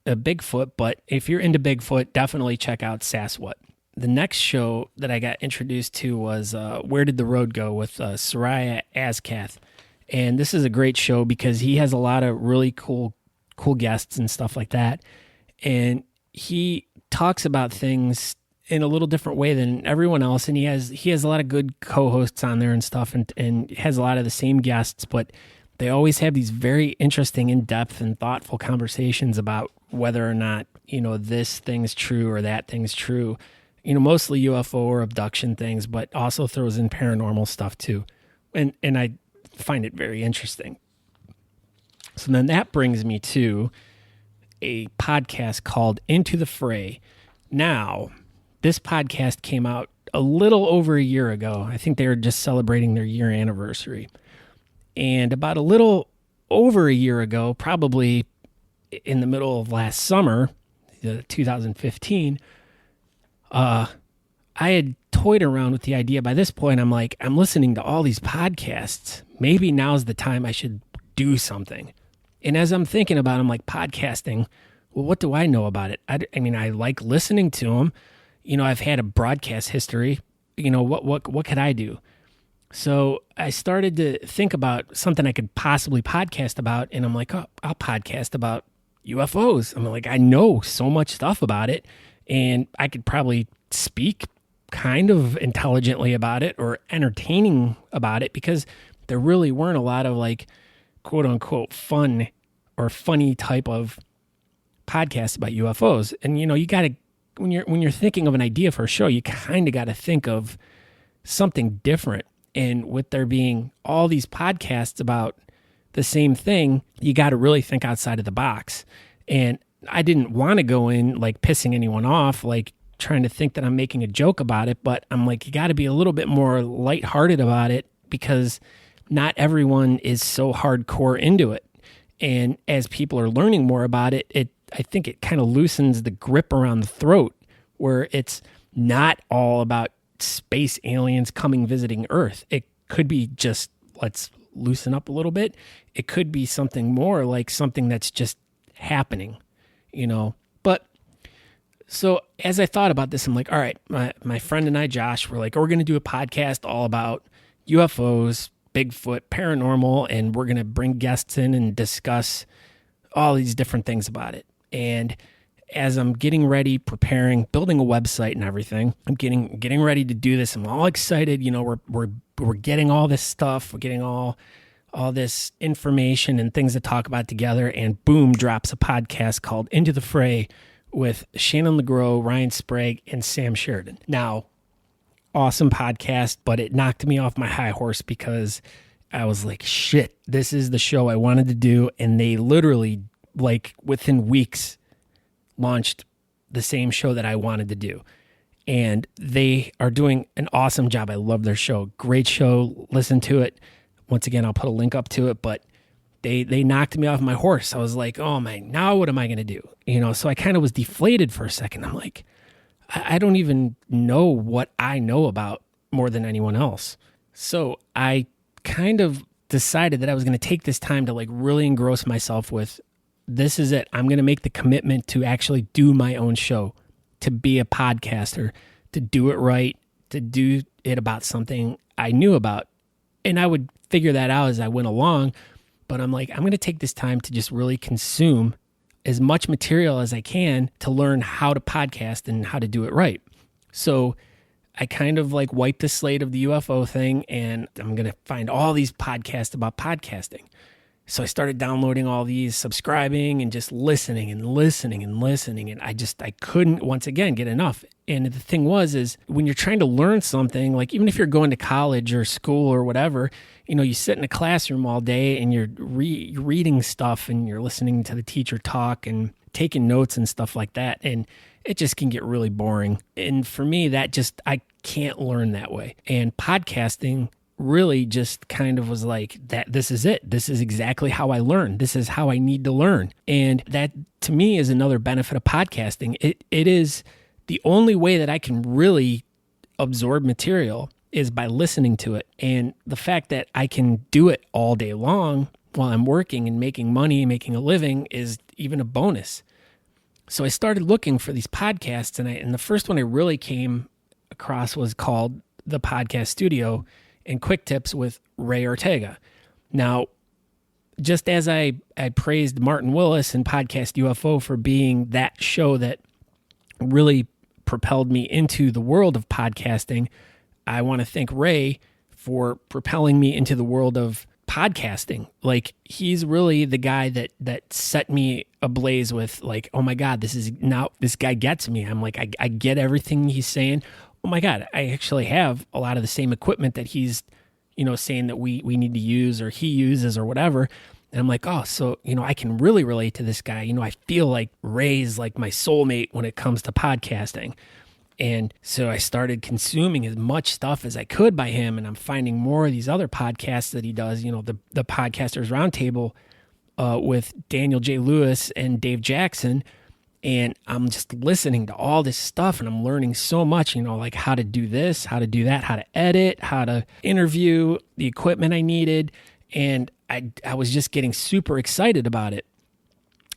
a Bigfoot. But if you're into Bigfoot, definitely check out Sasquatch. The next show that I got introduced to was Where Did the Road Go with Soraya Azkath. And this is a great show because he has a lot of really cool guests and stuff like that. And he talks about things in a little different way than everyone else. And he has a lot of good co-hosts on there and stuff, and has a lot of the same guests, but they always have these very interesting, in-depth and thoughtful conversations about whether or not, this thing's true or that thing's true. Mostly UFO or abduction things, but also throws in paranormal stuff too. And I find it very interesting. So then that brings me to a podcast called Into the Fray. Now, this podcast came out a little over a year ago. I think they were just celebrating their year anniversary. And about a little over a year ago, probably in the middle of last summer, 2015, I had toyed around with the idea. By this point, I'm like, I'm listening to all these podcasts. Maybe now's the time I should do something. And as I'm thinking about, I'm like, podcasting, well, what do I know about it? I mean, I like listening to them. I've had a broadcast history. What could I do? So I started to think about something I could possibly podcast about. And I'm like, oh, I'll podcast about UFOs. I'm like, I know so much stuff about it, and I could probably speak kind of intelligently about it or entertaining about it, because there really weren't a lot of like quote unquote fun or funny type of podcasts about UFOs. And you got to, when you're thinking of an idea for a show, you kind of got to think of something different. And with there being all these podcasts about the same thing, you got to really think outside of the box. And I didn't want to go in like pissing anyone off, like trying to think that I'm making a joke about it, but I'm like, you got to be a little bit more lighthearted about it, because not everyone is so hardcore into it. And as people are learning more about it, I think it kind of loosens the grip around the throat, where it's not all about space aliens coming visiting Earth. It could be just, let's loosen up a little bit. It could be something more like something that's just happening, But so as I thought about this, I'm like, all right, my friend and I, Josh, we're like, we're going to do a podcast all about UFOs, Bigfoot, paranormal, and we're going to bring guests in and discuss all these different things about it. And as I'm getting ready, preparing, building a website and everything, I'm getting ready to do this. I'm all excited. We're getting all this stuff. We're getting all this information and things to talk about together. And boom, drops a podcast called Into the Fray with Shannon LeGros, Ryan Sprague, and Sam Sheridan. Now, awesome podcast, but it knocked me off my high horse because I was like, shit, this is the show I wanted to do. And they literally, like within weeks, launched the same show that I wanted to do. And they are doing an awesome job. I love their show. Great show. Listen to it. Once again, I'll put a link up to it, but they knocked me off my horse. I was like, oh man, now what am I going to do? So I kind of was deflated for a second. I'm like, I don't even know what I know about more than anyone else. So I kind of decided that I was going to take this time to like really engross myself with, this is it. I'm going to make the commitment to actually do my own show, to be a podcaster, to do it right, to do it about something I knew about. And I would figure that out as I went along. But I'm like, I'm going to take this time to just really consume as much material as I can to learn how to podcast and how to do it right. So I kind of like wiped the slate of the UFO thing, and I'm going to find all these podcasts about podcasting. So I started downloading all these, subscribing, and just listening. And I couldn't, once again, get enough. And the thing is when you're trying to learn something, like even if you're going to college or school or whatever, you sit in a classroom all day and you're reading stuff and you're listening to the teacher talk and taking notes and stuff like that. And it just can get really boring. And for me, I can't learn that way. And podcasting really just kind of was like that. This is it. This is exactly how I learn. This is how I need to learn. And that to me is another benefit of podcasting. It is the only way that I can really absorb material is by listening to it. And the fact that I can do it all day long while I'm working and making money, making a living is even a bonus. So I started looking for these podcasts, and the first one I really came across was called The Podcast Studio and Quick Tips with Ray Ortega. Now, just as I praised Martin Willis and Podcast UFO for being that show that really propelled me into the world of podcasting, I want to thank Ray for propelling me into the world of podcasting. Like, he's really the guy that set me ablaze with like, oh my God, this guy gets me. I'm like, I get everything he's saying. Oh my God, I actually have a lot of the same equipment that he's, saying that we need to use or he uses or whatever. And I'm like, oh, so, I can really relate to this guy. I feel like Ray's like my soulmate when it comes to podcasting. And so I started consuming as much stuff as I could by him. And I'm finding more of these other podcasts that he does, the Podcasters Roundtable with Daniel J. Lewis and Dave Jackson. And I'm just listening to all this stuff and I'm learning so much, like how to do this, how to do that, how to edit, how to interview, the equipment I needed. And I was just getting super excited about it.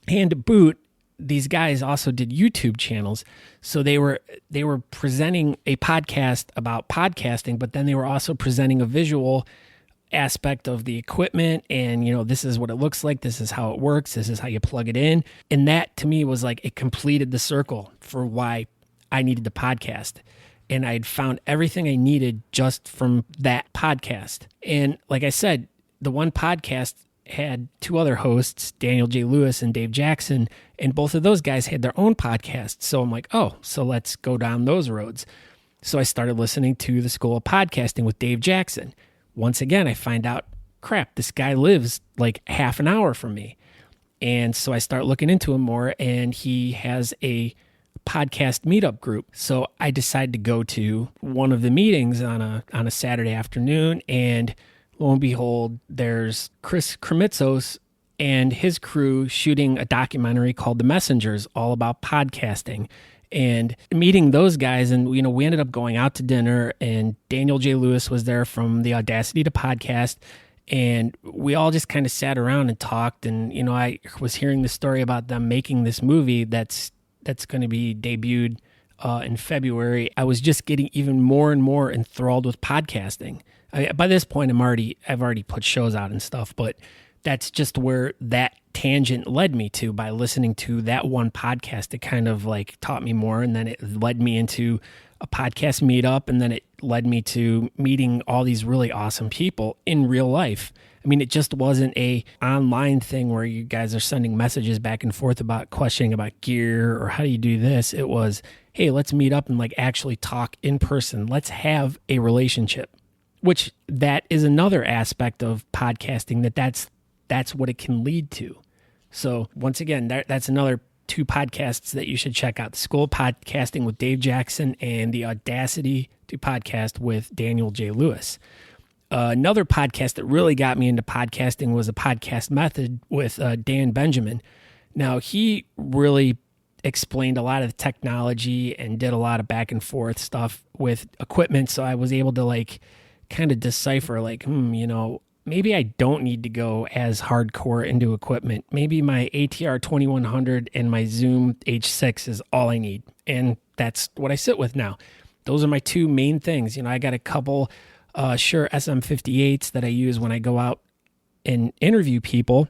And to boot, these guys also did YouTube channels. So they were presenting a podcast about podcasting, but then they were also presenting a visual aspect of the equipment and, this is what it looks like. This is how it works. This is how you plug it in. And that to me was like, it completed the circle for why I needed to podcast. and I'd found everything I needed just from that podcast. And like I said, the one podcast had two other hosts, Daniel J. Lewis and Dave Jackson, and both of those guys had their own podcasts. So I'm like, oh, so let's go down those roads. So I started listening to the School of Podcasting with Dave Jackson. Once again, I find out, crap, this guy lives like half an hour from me. And so I start looking into him more, and he has a podcast meetup group. So I decided to go to one of the meetings on a Saturday afternoon, and lo and behold, there's Chris Kremitzos and his crew shooting a documentary called The Messengers, all about podcasting. And meeting those guys, and we ended up going out to dinner, and Daniel J. Lewis was there from the Audacity to Podcast, and we all just kind of sat around and talked. And I was hearing the story about them making this movie that's going to be debuted in February. I was just getting even more and more enthralled with podcasting. By this point, I've already put shows out and stuff, but that's just where that tangent led me to by listening to that one podcast. It kind of like taught me more, and then it led me into a podcast meetup, and then it led me to meeting all these really awesome people in real life. I mean, it just wasn't a online thing where you guys are sending messages back and forth about questioning about gear or how do you do this. It was, hey, let's meet up and like actually talk in person. Let's have a relationship, which that is another aspect of podcasting that's what it can lead to. So once again, that's another two podcasts that you should check out: the School of Podcasting with Dave Jackson and the Audacity to Podcast with Daniel J. Lewis. Another podcast that really got me into podcasting was A Podcast Method with Dan Benjamin. Now, he really explained a lot of the technology and did a lot of back and forth stuff with equipment, so I was able to like kind of decipher like, maybe I don't need to go as hardcore into equipment. Maybe my ATR 2100 and my Zoom H6 is all I need. And that's what I sit with now. Those are my two main things. I got a couple Shure SM58s that I use when I go out and interview people,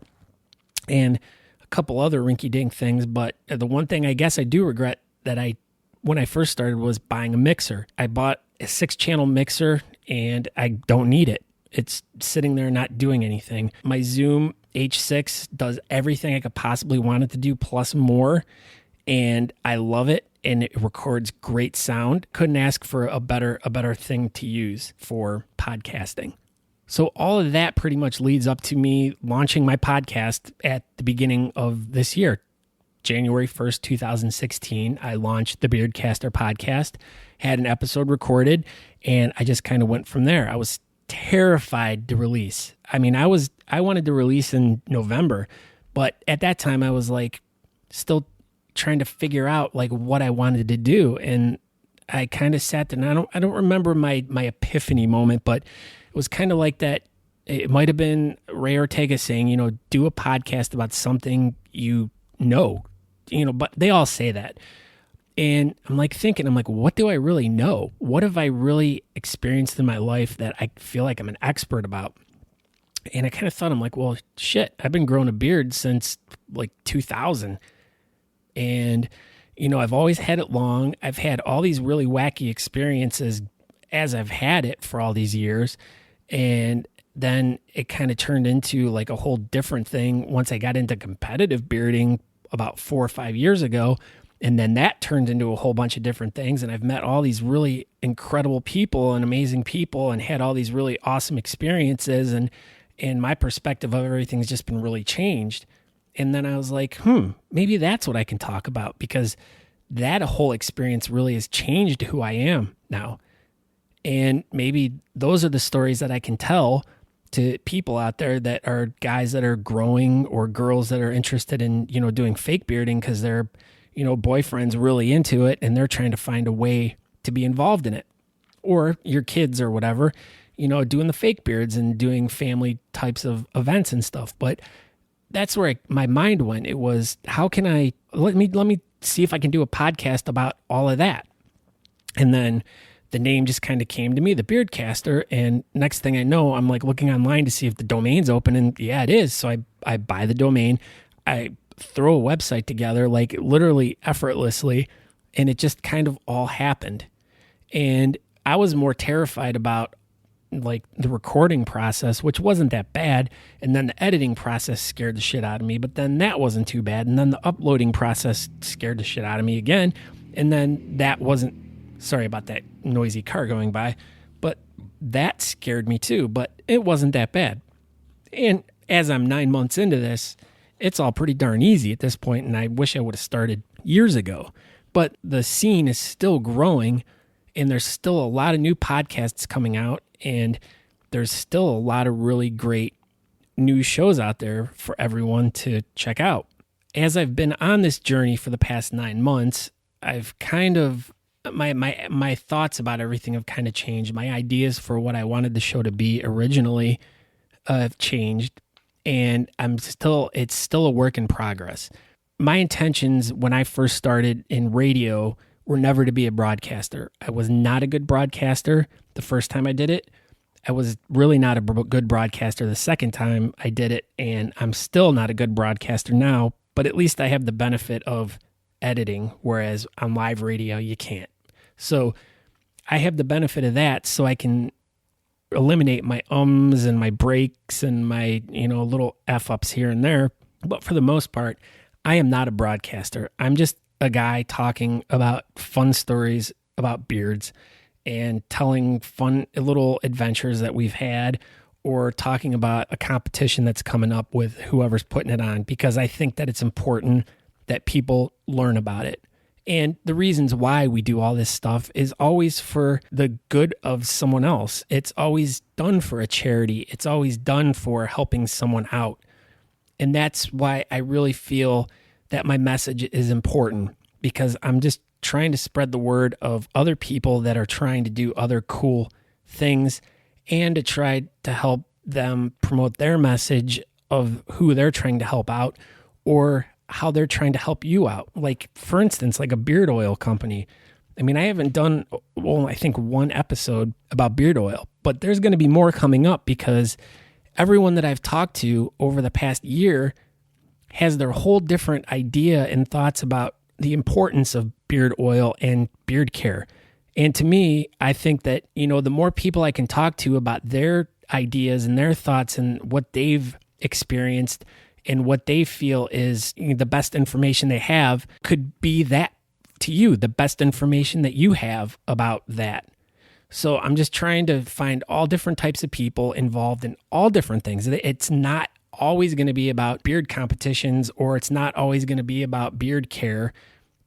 and a couple other rinky-dink things. But the one thing I guess I do regret that when I first started was buying a mixer. I bought a 6-channel mixer, and I don't need it. It's sitting there not doing anything. My Zoom H6 does everything I could possibly want it to do, plus more, and I love it, and it records great sound. Couldn't ask for a better thing to use for podcasting. So all of that pretty much leads up to me launching my podcast at the beginning of this year. January 1st, 2016, I launched the Beardcaster Podcast, had an episode recorded, and I just kind of went from there. I was terrified to release. I mean, I wanted to release in November, but at that time I was like still trying to figure out like what I wanted to do. And I kind of sat there, and I don't remember my epiphany moment, but it was kind of like that. It might have been Ray Ortega saying, do a podcast about something but they all say that. And I'm like thinking, what do I really know? What have I really experienced in my life that I feel like I'm an expert about? And I kind of thought, I'm like, well, shit, I've been growing a beard since like 2000. And, I've always had it long. I've had all these really wacky experiences as I've had it for all these years. And then it kind of turned into like a whole different thing once I got into competitive bearding about 4 or 5 years ago. And then that turned into a whole bunch of different things. And I've met all these really incredible people and amazing people and had all these really awesome experiences. And my perspective of everything's just been really changed. And then I was like, maybe that's what I can talk about, because that whole experience really has changed who I am now. And maybe those are the stories that I can tell to people out there that are guys that are growing or girls that are interested in, doing fake bearding because their, boyfriend's really into it and they're trying to find a way to be involved in it. Or your kids or whatever, doing the fake beards and doing family types of events and stuff. But that's where my mind went. It was, how can I, let me see if I can do a podcast about all of that. And then the name just kind of came to me, the Beardcaster. And next thing I know, I'm like looking online to see if the domain's open, and yeah, it is. So I buy the domain, I throw a website together, like literally effortlessly. And it just kind of all happened. And I was more terrified about like the recording process, which wasn't that bad. And then the editing process scared the shit out of me, but then that wasn't too bad. And then the uploading process scared the shit out of me again. And then that wasn't, sorry about that noisy car going by, but that scared me too, but it wasn't that bad. And as I'm 9 months into this, it's all pretty darn easy at this point, and I wish I would have started years ago. But the scene is still growing, and there's still a lot of new podcasts coming out, and there's still a lot of really great new shows out there for everyone to check out. As I've been on this journey for the past 9 months, I've kind of, my thoughts about everything have kind of changed. My ideas for what I wanted the show to be originally have changed, and it's still a work in progress. My intentions when I first started in radio were never to be a broadcaster. I was not a good broadcaster the first time I did it. I was really not a good broadcaster the second time I did it, and I'm still not a good broadcaster now, but at least I have the benefit of editing, whereas on live radio, you can't. So I have the benefit of that, so I can eliminate my ums and my breaks and my, little F-ups here and there. But for the most part, I am not a broadcaster. I'm just a guy talking about fun stories about beards and telling fun little adventures that we've had, or talking about a competition that's coming up with whoever's putting it on, because I think that it's important that people learn about it. And the reasons why we do all this stuff is always for the good of someone else. It's always done for a charity. It's always done for helping someone out. And that's why I really feel that my message is important, because I'm just trying to spread the word of other people that are trying to do other cool things, and to try to help them promote their message of who they're trying to help out, or how they're trying to help you out. Like, for instance, like a beard oil company. I mean, I haven't done, I think one episode about beard oil, but there's going to be more coming up, because everyone that I've talked to over the past year has their whole different idea and thoughts about the importance of beard oil and beard care. And to me, I think that, the more people I can talk to about their ideas and their thoughts and what they've experienced and what they feel is the best information they have, could be that to you, the best information that you have about that. So I'm just trying to find all different types of people involved in all different things. It's not always going to be about beard competitions, or it's not always going to be about beard care,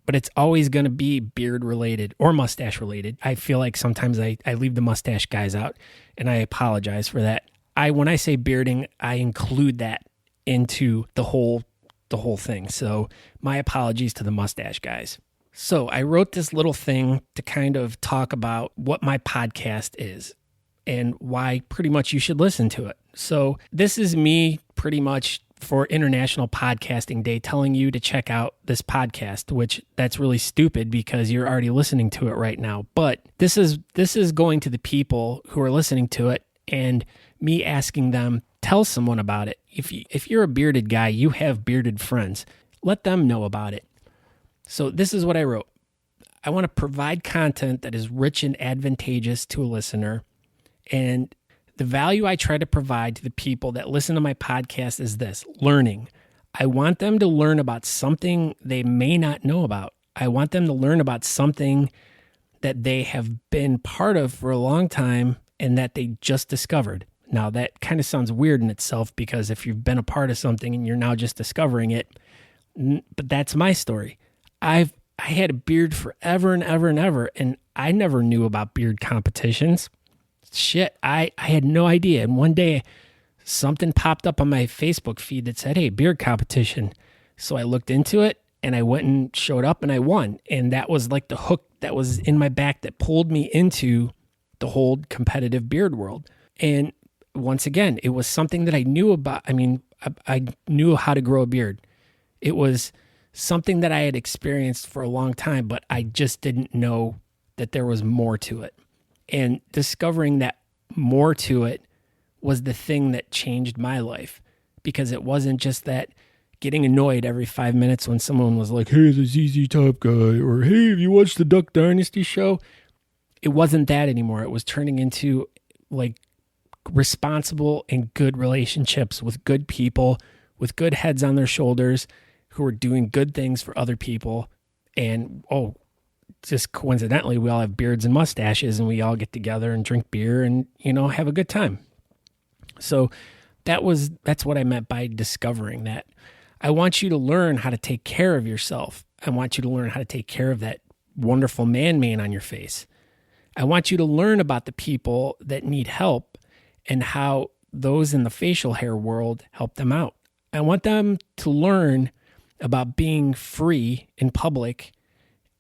but it's always going to be beard related or mustache related. I feel like sometimes I leave the mustache guys out, and I apologize for that. When I say bearding, I include that into the whole thing. So my apologies to the mustache guys. So I wrote this little thing to kind of talk about what my podcast is and why pretty much you should listen to it. So this is me pretty much for International Podcasting Day telling you to check out this podcast, which that's really stupid because you're already listening to it right now. But this is going to the people who are listening to it and me asking them, tell someone about it. If you're a bearded guy, you have bearded friends. Let them know about it. So this is what I wrote. I want to provide content that is rich and advantageous to a listener. And the value I try to provide to the people that listen to my podcast is this: learning. I want them to learn about something they may not know about. I want them to learn about something that they have been part of for a long time and that they just discovered. Now, that kind of sounds weird in itself, because if you've been a part of something and you're now just discovering it, but that's my story. I had a beard forever and ever and ever, and I never knew about beard competitions. Shit, I had no idea. And one day, something popped up on my Facebook feed that said, hey, beard competition. So I looked into it, and I went and showed up, and I won. And that was like the hook that was in my back that pulled me into the whole competitive beard world. And once again, it was something that I knew about. I mean, I knew how to grow a beard. It was something that I had experienced for a long time, but I just didn't know that there was more to it. And discovering that more to it was the thing that changed my life, because it wasn't just that getting annoyed every 5 minutes when someone was like, hey, the ZZ Top guy, or hey, have you watched the Duck Dynasty show? it wasn't that anymore. It was turning into like responsible and good relationships with good people, with good heads on their shoulders, who were doing good things for other people. And, just coincidentally, we all have beards and mustaches, and we all get together and drink beer and, have a good time. So that's what I meant by discovering that. I want you to learn how to take care of yourself. I want you to learn how to take care of that wonderful man on your face. I want you to learn about the people that need help and how those in the facial hair world help them out. I want them to learn about being free in public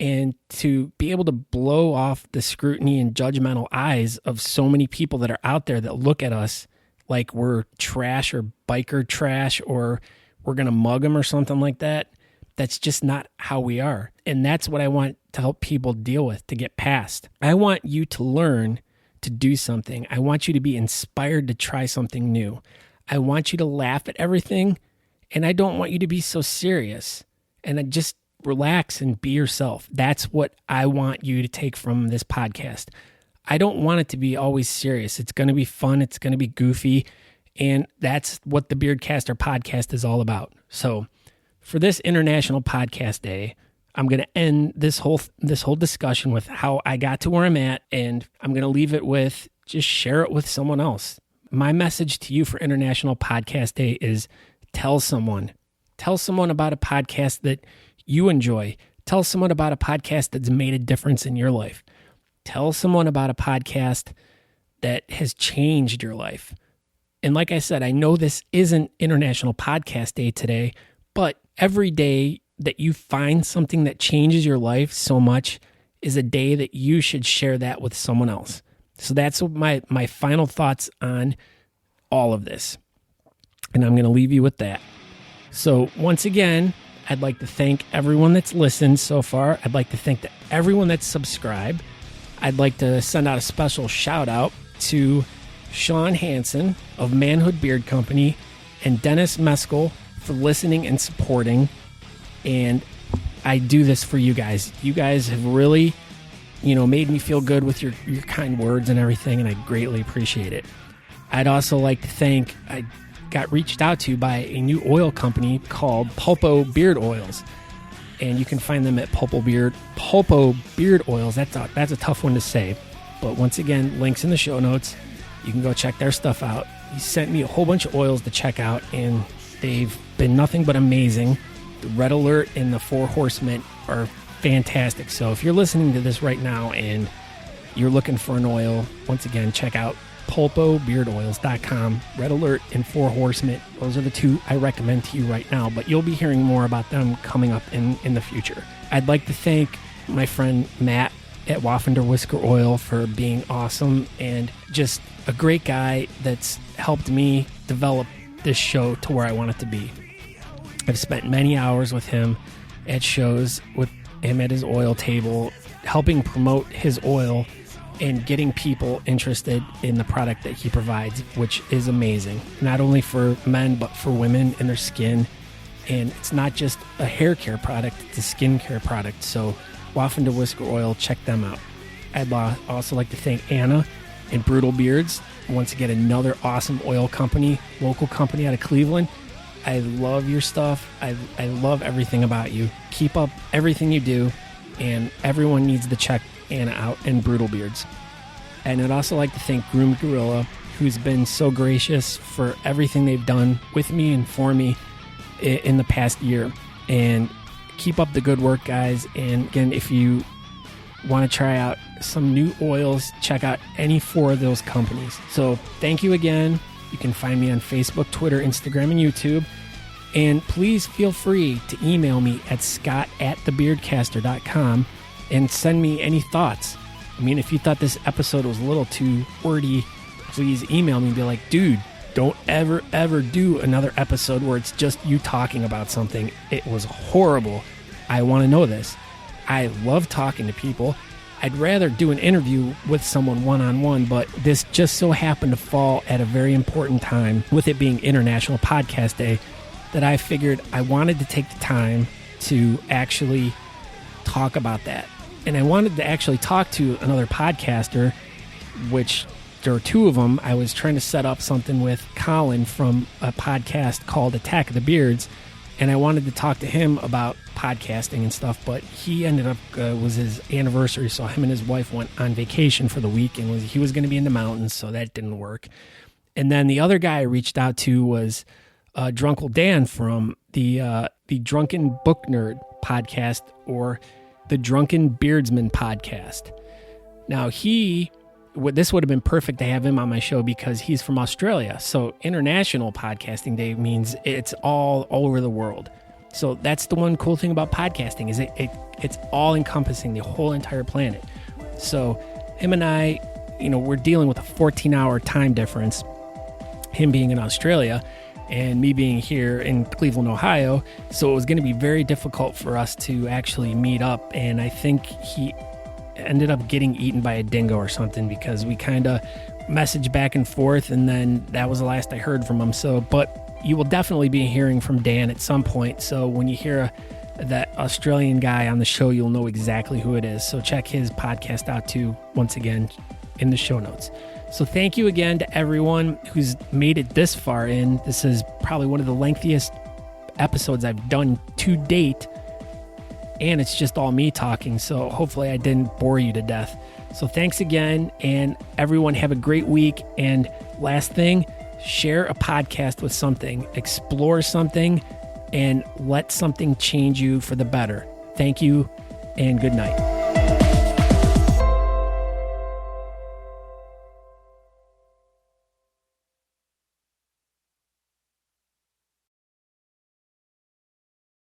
and to be able to blow off the scrutiny and judgmental eyes of so many people that are out there that look at us like we're trash or biker trash or we're going to mug them or something like that. That's just not how we are. And that's what I want to help people deal with, to get past. I want you to learn to do something. I want you to be inspired to try something new. I want you to laugh at everything, and I don't want you to be so serious. And I just relax and be yourself. That's what I want you to take from this podcast. I don't want it to be always serious. It's going to be fun. It's going to be goofy. And that's what the Beardcaster podcast is all about. So for this International Podcast Day, I'm going to end this whole discussion with how I got to where I'm at, and I'm going to leave it with just share it with someone else. My message to you for International Podcast Day is tell someone about a podcast that you enjoy. Tell someone about a podcast that's made a difference in your life. Tell someone about a podcast that has changed your life. And like I said, I know this isn't International Podcast Day today, but every day that you find something that changes your life so much is a day that you should share that with someone else. So that's my final thoughts on all of this. And I'm going to leave you with that. So once again, I'd like to thank everyone that's listened so far. I'd like to thank everyone that's subscribed. I'd like to send out a special shout out to Sean Hansen of Manhood Beard Company and Dennis Meskel for listening and supporting. And I do this for you guys. You guys have really, made me feel good with your kind words and everything, and I greatly appreciate it. I'd also like to thank, I got reached out to by a new oil company called Pulpo Beard Oils. And you can find them at Pulpo Beard Oils. That's a tough one to say. But once again, links in the show notes. You can go check their stuff out. He sent me a whole bunch of oils to check out, and they've been nothing but amazing. The Red Alert and the Four Horsemen are fantastic. So if you're listening to this right now and you're looking for an oil, once again, check out pulpobeardoils.com. Red Alert and Four Horsemen. Those are the two I recommend to you right now, but you'll be hearing more about them coming up in the future. I'd like to thank my friend Matt at Waffender Whisker Oil for being awesome and just a great guy that's helped me develop this show to where I want it to be. I've spent many hours with him at shows, with him at his oil table, helping promote his oil and getting people interested in the product that he provides, which is amazing. Not only for men, but for women and their skin. And it's not just a hair care product, it's a skin care product. So Waffender Whisker Oil, check them out. I'd also like to thank Anna and Brutal Beards. Once again, another awesome oil company, local company out of Cleveland. I love your stuff. I love everything about you. Keep up everything you do, and everyone needs to check Anna out and Brutal Beards. And I'd also like to thank Groomed Gorilla, who's been so gracious for everything they've done with me and for me in the past year. And keep up the good work, guys. And again, if you want to try out some new oils, check out any four of those companies. So thank you again. You can find me on Facebook, Twitter, Instagram, and YouTube. And please feel free to email me at scott@thebeardcaster.com and send me any thoughts. I mean, if you thought this episode was a little too wordy, please email me and be like, dude, don't ever do another episode where it's just you talking about something. It was horrible. I want to know this. I love talking to people. I'd rather do an interview with someone one-on-one, but this just so happened to fall at a very important time, with it being International Podcast Day, that I figured I wanted to take the time to actually talk about that. And I wanted to actually talk to another podcaster, which there are two of them. I was trying to set up something with Colin from a podcast called Attack of the Beards, and I wanted to talk to him about podcasting and stuff, but he ended up, was his anniversary, so him and his wife went on vacation for the week, and he was going to be in the mountains, so that didn't work. And then the other guy I reached out to was Drunkle Dan from the Drunken Book Nerd podcast, or the Drunken Beardsman podcast. Now this would have been perfect to have him on my show because he's from Australia. So International Podcasting Day means it's all over the world. So that's the one cool thing about podcasting is it's all encompassing the whole entire planet. So him and I, we're dealing with a 14-hour time difference, him being in Australia and me being here in Cleveland, Ohio. So it was going to be very difficult for us to actually meet up. And I think he ended up getting eaten by a dingo or something because we kind of messaged back and forth, and then that was the last I heard from him. So, but you will definitely be hearing from Dan at some point. So when you hear that Australian guy on the show, you'll know exactly who it is. So check his podcast out too, once again, in the show notes. So thank you again to everyone who's made it this far in. This is probably one of the lengthiest episodes I've done to date, and it's just all me talking, so hopefully I didn't bore you to death. So thanks again, and everyone have a great week. And last thing, share a podcast with something, explore something, and let something change you for the better. Thank you, and good night.